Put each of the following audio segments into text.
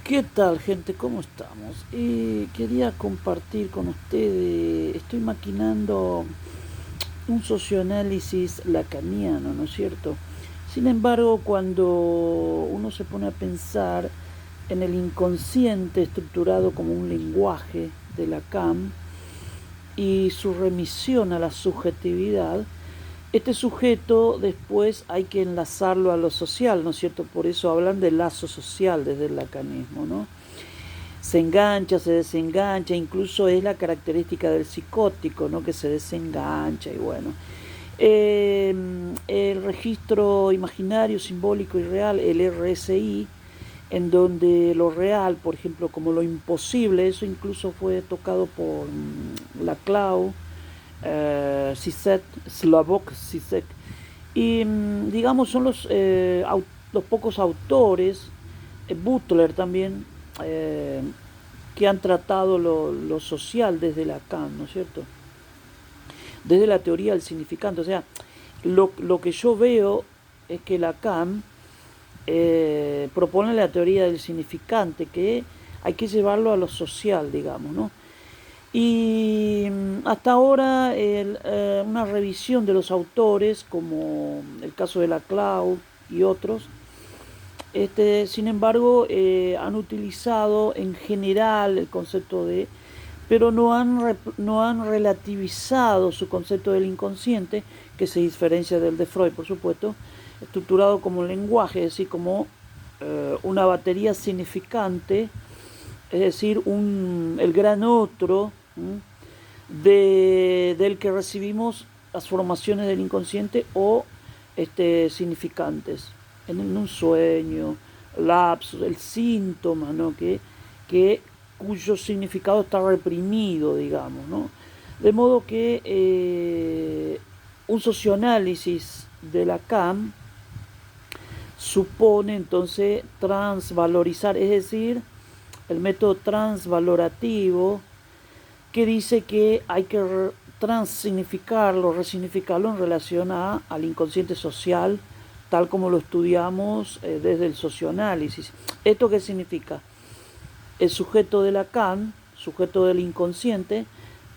¿Qué tal, gente? ¿Cómo estamos? Quería compartir con ustedes, estoy maquinando un socioanálisis lacaniano, ¿no es cierto? Sin embargo, cuando uno se pone a pensar en el inconsciente estructurado como un lenguaje de Lacan y su remisión a la subjetividad, este sujeto después hay que enlazarlo a lo social, ¿no es cierto? Por eso hablan de lazo social desde el lacanismo, ¿no? Se engancha, se desengancha, incluso es la característica del psicótico, ¿no? Que se desengancha y bueno. El registro imaginario, simbólico y real, el RSI, en donde lo real, por ejemplo, como lo imposible, eso incluso fue tocado por Laclau, Zizek, Slavoj Zizek, y digamos son los pocos autores, Butler también, eh, que han tratado lo social desde Lacan, ¿no es cierto? Desde la teoría del significante. O sea, lo que yo veo es que Lacan propone la teoría del significante, que hay que llevarlo a lo social, digamos, ¿no? Y hasta ahora una revisión de los autores, como el caso de Laclau y otros, sin embargo, han utilizado en general el concepto de, pero no han relativizado su concepto del inconsciente, que se diferencia del de Freud, por supuesto, estructurado como un lenguaje, es decir, como una batería significante, es decir, el gran otro, del que recibimos las formaciones del inconsciente o significantes en un sueño, lapsus, el síntoma, ¿no? que cuyo significado está reprimido, digamos, ¿no? De modo que un socioanálisis de Lacan supone entonces transvalorizar, es decir, el método transvalorativo, que dice que hay que transignificarlo, resignificarlo en relación al inconsciente social, tal como lo estudiamos desde el socioanálisis. ¿Esto qué significa? El sujeto de Lacan, sujeto del inconsciente,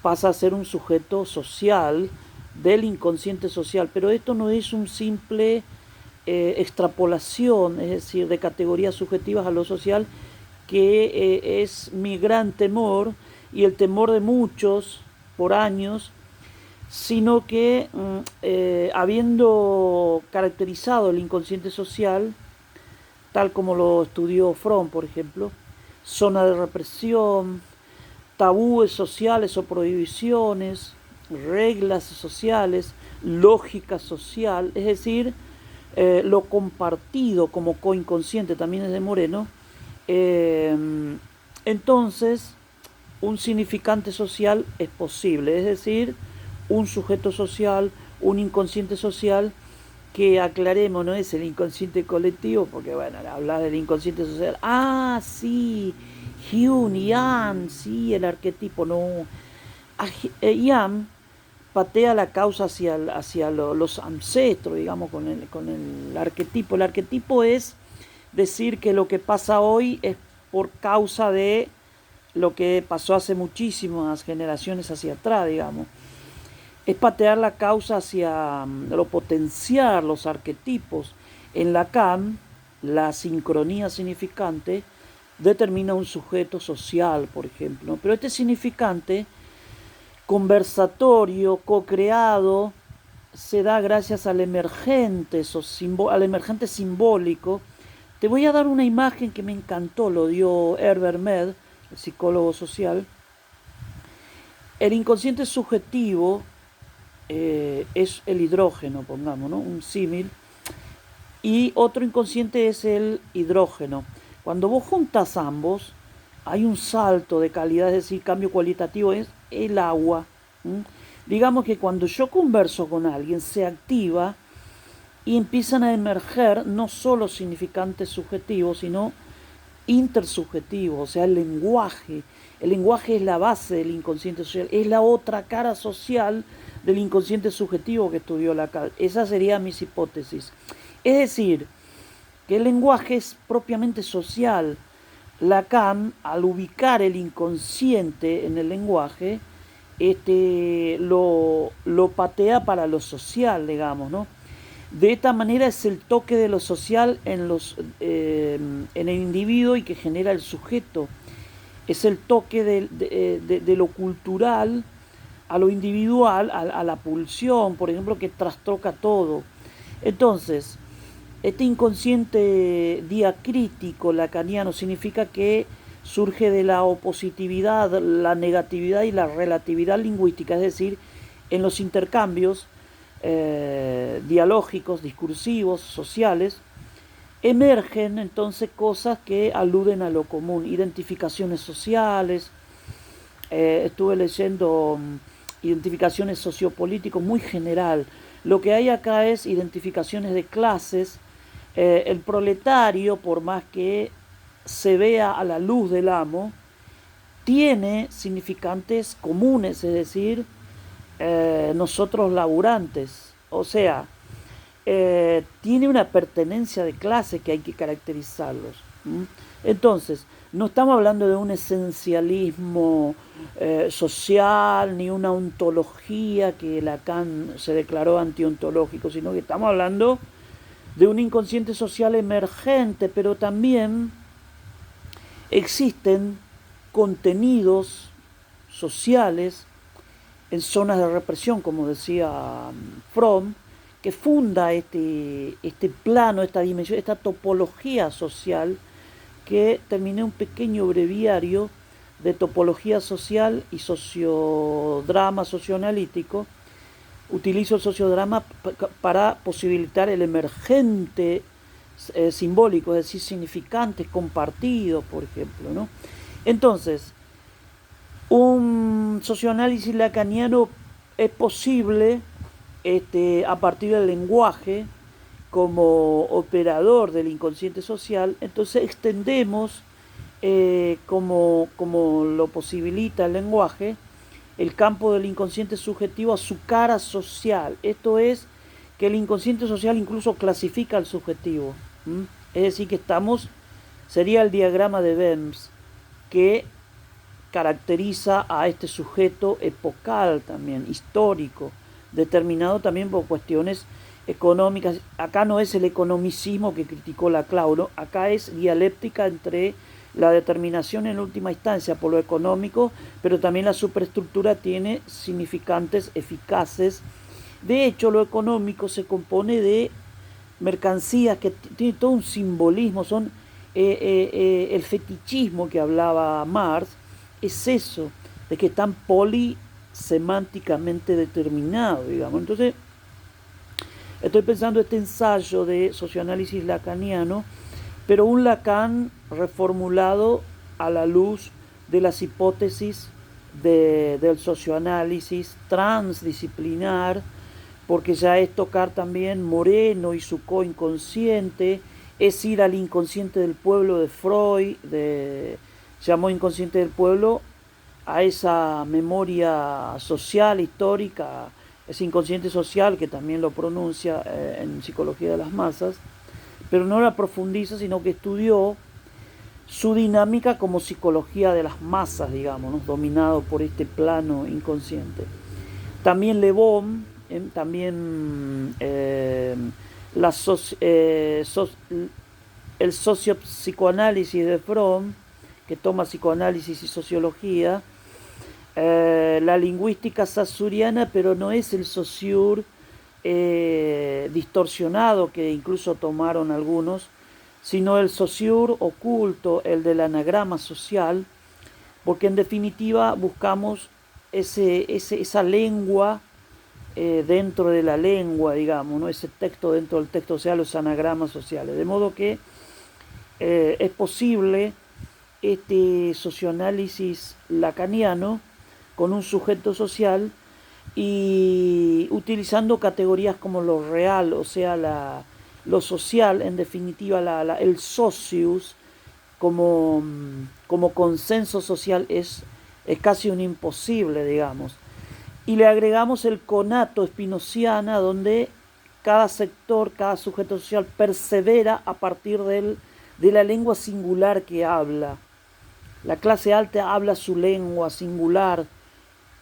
pasa a ser un sujeto social, del inconsciente social, pero esto no es un simple extrapolación, es decir, de categorías subjetivas a lo social, que es mi gran temor y el temor de muchos por años, sino que habiendo caracterizado el inconsciente social, tal como lo estudió Fromm, por ejemplo, zona de represión, tabúes sociales o prohibiciones, reglas sociales, lógica social, es decir, lo compartido como coinconsciente también es de Moreno. eh, entonces, un significante social es posible, es decir, un sujeto social, un inconsciente social, que aclaremos, no es el inconsciente colectivo, porque bueno, hablar del inconsciente social, ah, sí, Hume, Ian, sí, el arquetipo, no. Ian patea la causa hacia los ancestros, digamos, con el arquetipo. El arquetipo es decir que lo que pasa hoy es por causa de lo que pasó hace muchísimas generaciones hacia atrás, digamos. Es patear la causa hacia lo potenciar los arquetipos. En Lacan, la sincronía significante determina un sujeto social, por ejemplo. Pero este significante conversatorio, co-creado, se da gracias al emergente simbólico. Te voy a dar una imagen que me encantó, lo dio Herbert Mead, el psicólogo social. El inconsciente subjetivo es el hidrógeno, pongamos, ¿no? Un símil. Y otro inconsciente es el hidrógeno. Cuando vos juntas ambos, hay un salto de calidad, es decir, cambio cualitativo, es el agua. ¿Mm? Digamos que cuando yo converso con alguien, se activa y empiezan a emerger no solo significantes subjetivos, sino intersubjetivos, o sea, el lenguaje. El lenguaje es la base del inconsciente social, es la otra cara social del inconsciente subjetivo que estudió Lacan. Esa sería mis hipótesis. Es decir, que el lenguaje es propiamente social, Lacan, al ubicar el inconsciente en el lenguaje, lo patea para lo social, digamos, ¿no? De esta manera es el toque de lo social en el individuo y que genera el sujeto. Es el toque de lo cultural a lo individual, a la pulsión, por ejemplo, que trastoca todo. Entonces, este inconsciente diacrítico lacaniano significa que surge de la opositividad, la negatividad y la relatividad lingüística, es decir, en los intercambios dialógicos, discursivos, sociales, emergen entonces cosas que aluden a lo común, identificaciones sociales. Estuve leyendo identificaciones sociopolíticas muy general. Lo que hay acá es identificaciones de clases. El proletario, por más que se vea a la luz del amo, tiene significantes comunes, es decir, nosotros laburantes. O sea, tiene una pertenencia de clase que hay que caracterizarlos. Entonces, no estamos hablando de un esencialismo social ni una ontología que Lacan se declaró antiontológico, sino que estamos hablando de un inconsciente social emergente, pero también existen contenidos sociales en zonas de represión, como decía Fromm, que funda este plano, esta dimensión, esta topología social, que terminé un pequeño breviario de topología social y sociodrama socioanalítico. Utilizo el sociodrama para posibilitar el emergente simbólico, es decir, significantes compartidos, por ejemplo, ¿no? Entonces, un socioanálisis lacaniano es posible a partir del lenguaje como operador del inconsciente social. Entonces extendemos, como lo posibilita el lenguaje, el campo del inconsciente subjetivo a su cara social. Esto es que el inconsciente social incluso clasifica al subjetivo. Es decir, que sería el diagrama de Venn, que caracteriza a este sujeto epocal también, histórico, determinado también por cuestiones económicas. Acá no es el economicismo que criticó Laclau, ¿no? Acá es dialéctica entre la determinación en última instancia por lo económico, pero también la superestructura tiene significantes eficaces. De hecho, lo económico se compone de mercancías que tiene todo un simbolismo, son el fetichismo que hablaba Marx, es eso, de que están polisemánticamente determinados, digamos. Entonces, estoy pensando este ensayo de socioanálisis lacaniano, pero un Lacan reformulado a la luz de las hipótesis del socioanálisis transdisciplinar, porque ya es tocar también Moreno y su coinconsciente, es ir al inconsciente del pueblo de Freud, llamó inconsciente del pueblo a esa memoria social, histórica, ese inconsciente social que también lo pronuncia en Psicología de las Masas, pero no la profundiza, sino que estudió su dinámica como psicología de las masas, digamos, ¿no? Dominado por este plano inconsciente. También Le Bon, también el sociopsicoanálisis de Fromm, que toma psicoanálisis y sociología, la lingüística sassuriana, pero no es el Saussure distorsionado que incluso tomaron algunos, sino el Saussure oculto, el del anagrama social, porque en definitiva buscamos esa lengua dentro de la lengua, digamos, ¿no? Ese texto dentro del texto, o sea, los anagramas sociales. De modo que es posible este socioanálisis lacaniano con un sujeto social y utilizando categorías como lo real, o sea, lo social, en definitiva, el socius como consenso social es casi un imposible, digamos. Y le agregamos el conato spinociana, donde cada sector, cada sujeto social persevera a partir de la lengua singular que habla. La clase alta habla su lengua singular,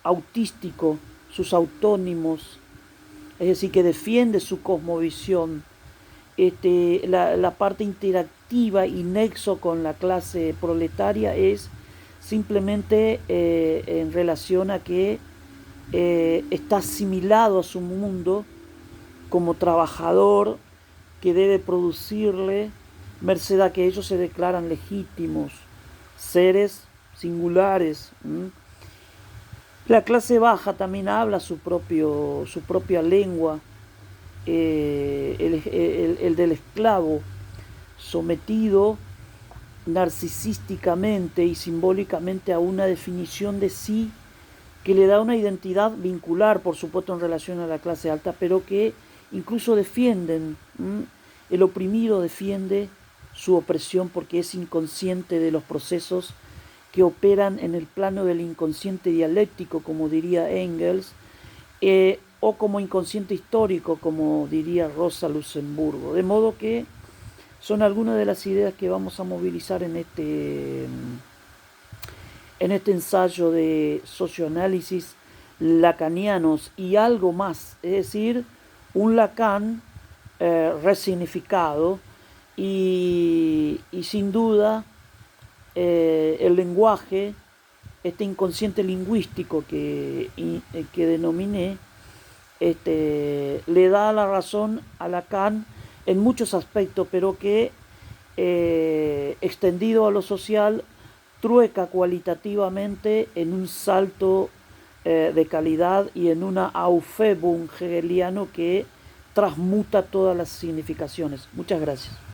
autístico, sus autónimos, es decir, que defiende su cosmovisión. La parte interactiva y nexo con la clase proletaria es simplemente en relación a que está asimilado a su mundo como trabajador que debe producirle, merced a que ellos se declaran legítimos, seres singulares. La clase baja también habla su propia lengua, el del esclavo, sometido narcisísticamente y simbólicamente a una definición de sí que le da una identidad vincular, por supuesto, en relación a la clase alta, pero que incluso defienden. El oprimido defiende su opresión porque es inconsciente de los procesos que operan en el plano del inconsciente dialéctico, como diría Engels, o como inconsciente histórico, como diría Rosa Luxemburgo. De modo que son algunas de las ideas que vamos a movilizar en este ensayo de socioanálisis lacanianos y algo más, es decir, un Lacan resignificado y sin duda el lenguaje, este inconsciente lingüístico que denominé, le da la razón a Lacan en muchos aspectos, pero que extendido a lo social trueca cualitativamente en un salto de calidad y en una Aufhebung hegeliano que transmuta todas las significaciones. Muchas gracias.